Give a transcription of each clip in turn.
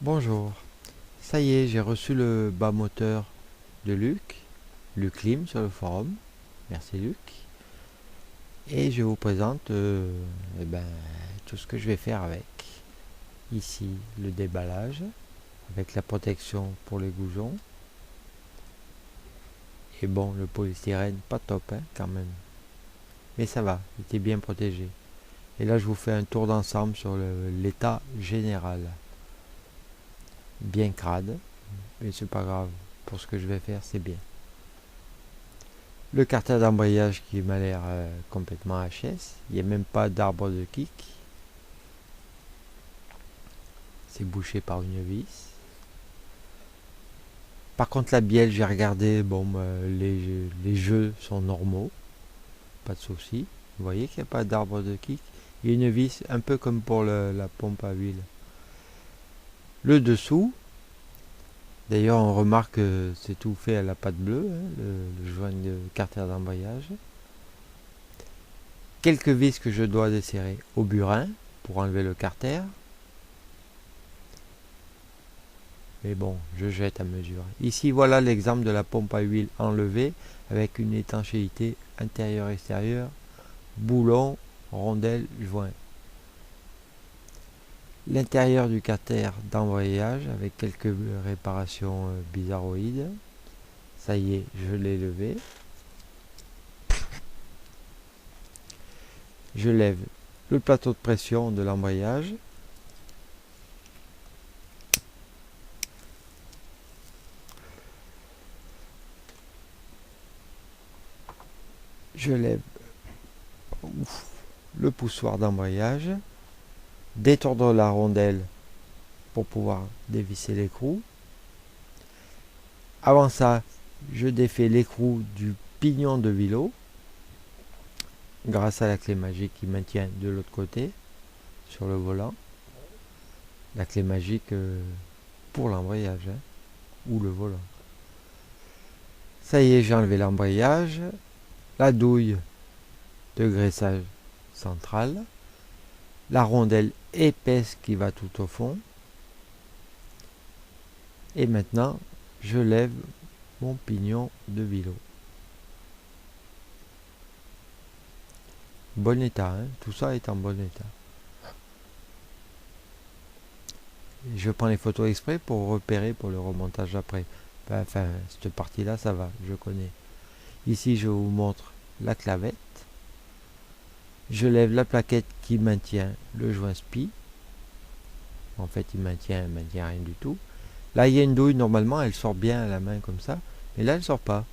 Bonjour, ça y est, j'ai reçu le bas moteur de Luc Lim sur le forum. Merci Luc. Et je vous présente tout ce que je vais faire avec. Ici, le déballage avec la protection pour les goujons. Et bon, le polystyrène, pas top quand même. Mais ça va, il était bien protégé. Et là, je vous fais un tour d'ensemble sur l'état général. Bien crade, mais c'est pas grave. Pour ce que je vais faire, c'est bien. Le carter d'embrayage qui m'a l'air complètement HS. Il n'y a même pas d'arbre de kick. C'est bouché par une vis. Par contre la bielle, j'ai regardé, les jeux sont normaux. Pas de souci. Vous voyez qu'il n'y a pas d'arbre de kick. Il y a une vis un peu comme pour la pompe à huile. Le dessous, d'ailleurs on remarque que c'est tout fait à la pâte bleue, le joint de carter d'embrayage. Quelques vis que je dois desserrer au burin pour enlever le carter. Mais bon, je jette à mesure. Ici, voilà l'exemple de la pompe à huile enlevée avec une étanchéité intérieure-extérieure, boulon, rondelle, joint. L'intérieur du carter d'embrayage avec quelques réparations bizarroïdes. Ça y est, je l'ai levé. Je lève le plateau de pression de l'embrayage. Je lève le poussoir d'embrayage, détordre la rondelle pour pouvoir dévisser l'écrou. Avant ça, je défais l'écrou du pignon de vélo grâce à la clé magique qui maintient de l'autre côté sur le volant. La clé magique pour l'embrayage ou le volant. Ça y est, j'ai enlevé l'embrayage, la douille de graissage central, la rondelle épaisse qui va tout au fond. Et maintenant, je lève mon pignon de vélo. Bon état, tout ça est en bon état. Je prends les photos exprès pour repérer pour le remontage après. Enfin, cette partie-là, ça va, je connais. Ici, je vous montre la clavette. Je lève la plaquette qui maintient le joint SPI. En fait, il maintient rien du tout. Là, il y a une douille, normalement, elle sort bien à la main comme ça. Mais là, elle ne sort pas.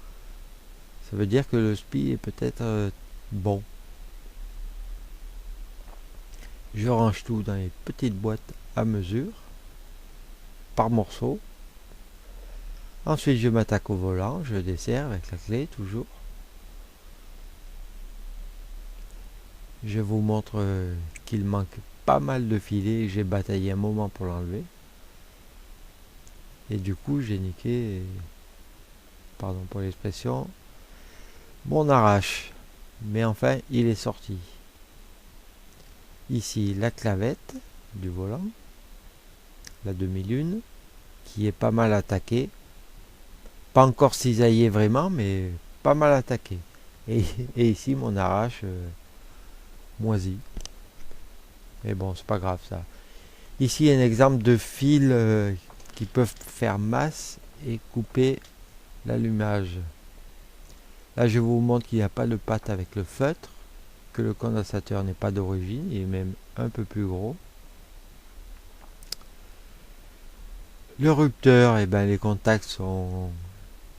Ça veut dire que le SPI est peut-être bon. Je range tout dans les petites boîtes à mesure, par morceaux. Ensuite, je m'attaque au volant, je desserre avec la clé, toujours. Je vous montre qu'il manque pas mal de filets, j'ai bataillé un moment pour l'enlever. Et du coup, j'ai niqué, pardon pour l'expression, mon arrache. Mais enfin, il est sorti. Ici, la clavette du volant, la demi-lune, qui est pas mal attaquée. Pas encore cisaillée vraiment, mais pas mal attaquée. Et ici, mon arrache moisi. Mais bon, c'est pas grave ça. Ici, un exemple de fils qui peuvent faire masse et couper l'allumage. Là, je vous montre qu'il n'y a pas de patte avec le feutre, que le condensateur n'est pas d'origine, il est même un peu plus gros. Le rupteur, les contacts sont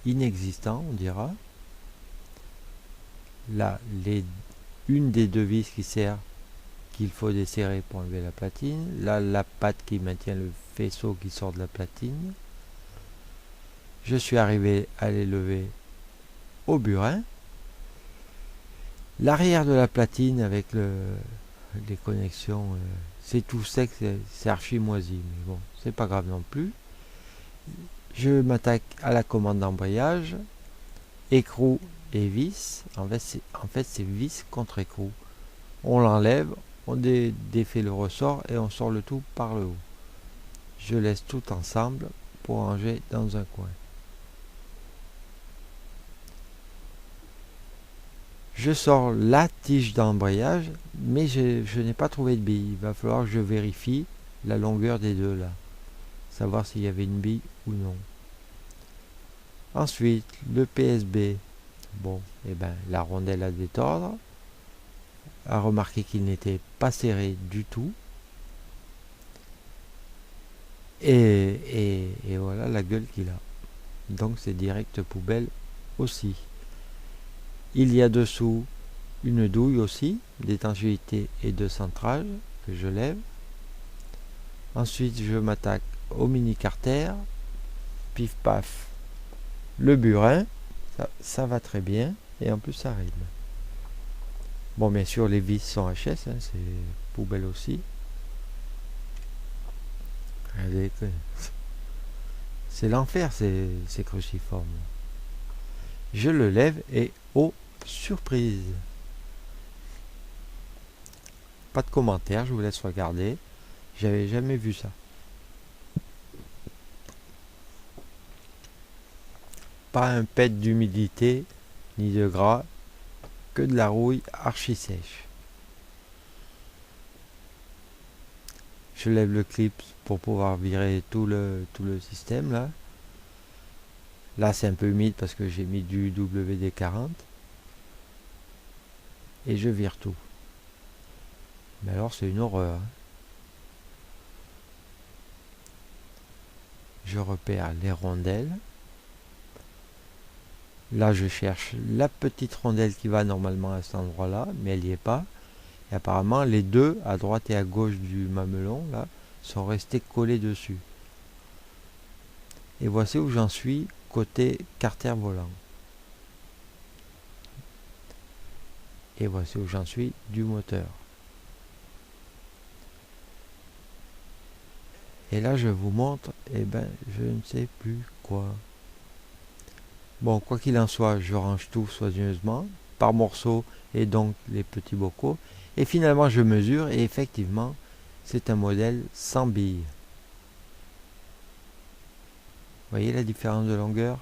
inexistants, on dira. Là, une des deux vis qui sert, qu'il faut desserrer pour enlever la platine. Là, la patte qui maintient le faisceau qui sort de la platine. Je suis arrivé à les lever au burin. L'arrière de la platine avec les connexions, c'est tout sec, c'est archi moisi. Mais bon, c'est pas grave non plus. Je m'attaque à la commande d'embrayage, écrou et vis. En fait, c'est vis contre écrou. On l'enlève, on défait le ressort et on sort le tout par le haut. je laisse tout ensemble pour ranger dans un coin. Je sors la tige d'embrayage, mais je n'ai pas trouvé de bille. Il va falloir que je vérifie la longueur des deux là, savoir s'il y avait une bille ou non. Ensuite, le PSB. Bon, et ben la rondelle à détordre. À remarquer qu'il n'était pas serré du tout. Et voilà la gueule qu'il a. Donc c'est direct poubelle aussi. Il y a dessous une douille aussi, d'étanchéité et de centrage que je lève. Ensuite je m'attaque au mini carter. Pif paf. Le burin. Ça va très bien. Et en plus ça rime. Bon, bien sûr les vis sont HS, hein, c'est poubelle aussi. C'est l'enfer ces cruciformes. Je le lève et oh, surprise. Pas de commentaire, je vous laisse regarder. J'avais jamais vu ça. Pas un pet d'humidité ni de gras, que de la rouille archi sèche. Je lève le clip pour pouvoir virer tout le système là. Là c'est un peu humide parce que j'ai mis du WD-40. Et je vire tout. Mais alors c'est une horreur. Je repère les rondelles. Là je cherche la petite rondelle qui va normalement à cet endroit là, mais elle n'y est pas. Et apparemment les deux à droite et à gauche du mamelon là sont restés collés dessus. Et voici où j'en suis côté carter volant. Et voici où j'en suis du moteur. Et là je vous montre, eh ben je ne sais plus quoi. Bon, quoi qu'il en soit, je range tout soigneusement, par morceaux et donc les petits bocaux. Et finalement je mesure et effectivement c'est un modèle sans billes. Voyez la différence de longueur?